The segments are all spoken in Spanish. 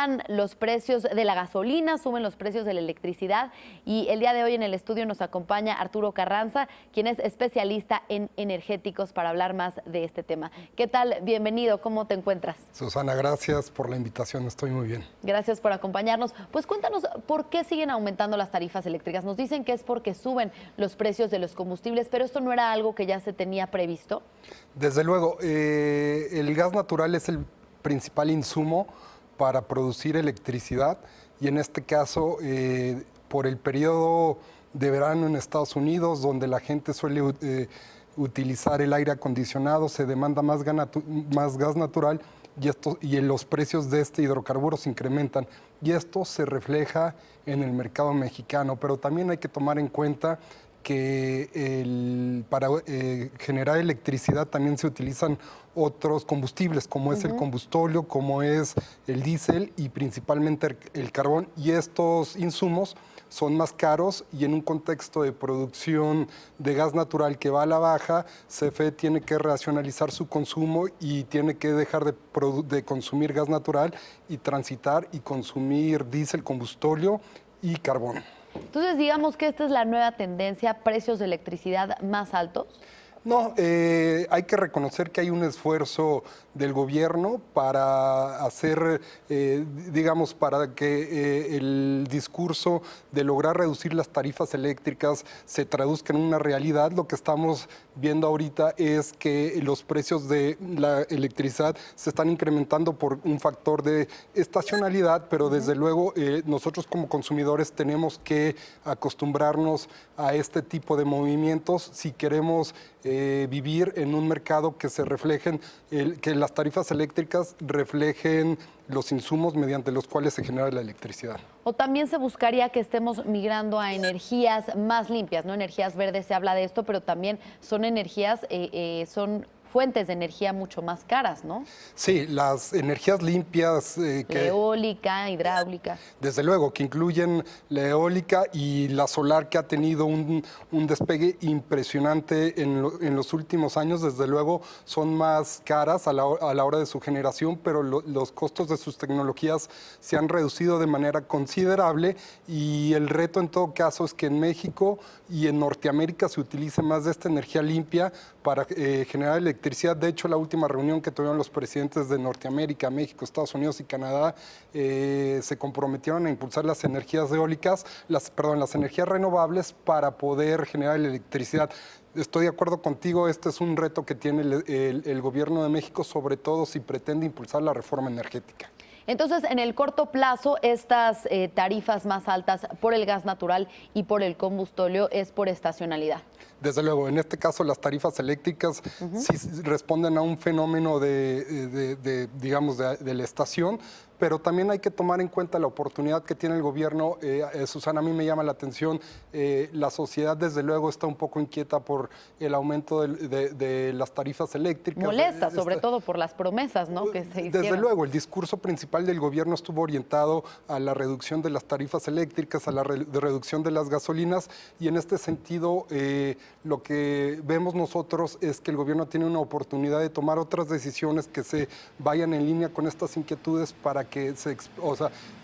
bajan los precios de la gasolina, suben los precios de la electricidad y el día de hoy en el estudio nos acompaña Arturo Carranza, quien es especialista en energéticos para hablar más de este tema. ¿Qué tal? Bienvenido, ¿cómo te encuentras? Susana, gracias por la invitación, estoy muy bien. Gracias por acompañarnos. Pues cuéntanos, ¿por qué siguen aumentando las tarifas eléctricas? Nos dicen que es porque suben los precios de los combustibles, pero esto no era algo que ya se tenía previsto. Desde luego, el gas natural es el principal insumo para producir electricidad y en este caso, por el periodo de verano en Estados Unidos, donde la gente suele utilizar el aire acondicionado, se demanda más gas natural y los precios de este hidrocarburo se incrementan. Y esto se refleja en el mercado mexicano, pero también hay que tomar en cuenta que para generar electricidad también se utilizan otros combustibles, como es el combustóleo, como es el diésel y principalmente el carbón. Y estos insumos son más caros y en un contexto de producción de gas natural que va a la baja, CFE tiene que racionalizar su consumo y tiene que dejar de consumir gas natural y transitar y consumir diésel, combustóleo y carbón. Entonces, digamos que esta es la nueva tendencia, precios de electricidad más altos. No, hay que reconocer que hay un esfuerzo del gobierno para hacer, digamos, para que el discurso de lograr reducir las tarifas eléctricas se traduzca en una realidad. Lo que estamos viendo ahorita es que los precios de la electricidad se están incrementando por un factor de estacionalidad, pero desde luego nosotros como consumidores tenemos que acostumbrarnos a este tipo de movimientos si queremos vivir en un mercado que se reflejen, que las tarifas eléctricas reflejen los insumos mediante los cuales se genera la electricidad. O también se buscaría que estemos migrando a energías más limpias, ¿no? Energías verdes, se habla de esto, pero también son energías, son fuentes de energía mucho más caras, ¿no? Sí, las energías limpias. Eólica, hidráulica. Desde luego, que incluyen la eólica y la solar, que ha tenido un despegue impresionante en los últimos años. Desde luego, son más caras a la hora de su generación, pero los costos de sus tecnologías se han reducido de manera considerable y el reto en todo caso es que en México y en Norteamérica se utilice más de esta energía limpia para generar electricidad. De hecho, la última reunión que tuvieron los presidentes de Norteamérica, México, Estados Unidos y Canadá se comprometieron a impulsar las energías eólicas, las energías renovables para poder generar electricidad. Estoy de acuerdo contigo, este es un reto que tiene el gobierno de México, sobre todo si pretende impulsar la reforma energética. Entonces, en el corto plazo, estas tarifas más altas por el gas natural y por el combustóleo es por estacionalidad. Desde luego, en este caso las tarifas eléctricas sí responden a un fenómeno digamos, de la estación, pero también hay que tomar en cuenta la oportunidad que tiene el gobierno. Susana, a mí me llama la atención, la sociedad desde luego está un poco inquieta por el aumento de las tarifas eléctricas. Molesta, sobre todo por las promesas, ¿no?, que se hicieron. Desde luego, el discurso principal del gobierno estuvo orientado a la reducción de las tarifas eléctricas, a la reducción de las gasolinas, y en este sentido lo que vemos nosotros es que el gobierno tiene una oportunidad de tomar otras decisiones que se vayan en línea con estas inquietudes para que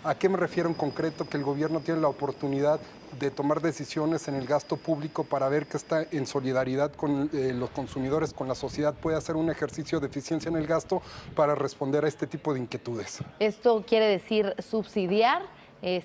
¿a qué me refiero en concreto? Que el gobierno tiene la oportunidad de tomar decisiones en el gasto público para ver que está en solidaridad con los consumidores, con la sociedad, puede hacer un ejercicio de eficiencia en el gasto para responder a este tipo de inquietudes. ¿Esto quiere decir subsidiar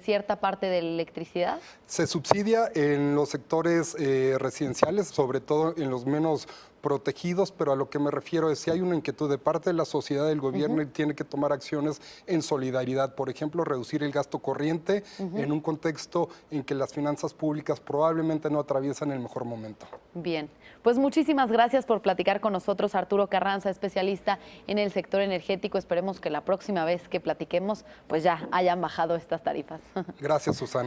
cierta parte de la electricidad? Se subsidia en los sectores residenciales, sobre todo en los menos protegidos, pero a lo que me refiero es si hay una inquietud de parte de la sociedad, el gobierno tiene que tomar acciones en solidaridad. Por ejemplo, reducir el gasto corriente en un contexto en que las finanzas públicas probablemente no atraviesan el mejor momento. Bien, pues muchísimas gracias por platicar con nosotros, Arturo Carranza, especialista en el sector energético. Esperemos que la próxima vez que platiquemos, pues ya hayan bajado estas tarifas. Gracias, Susana.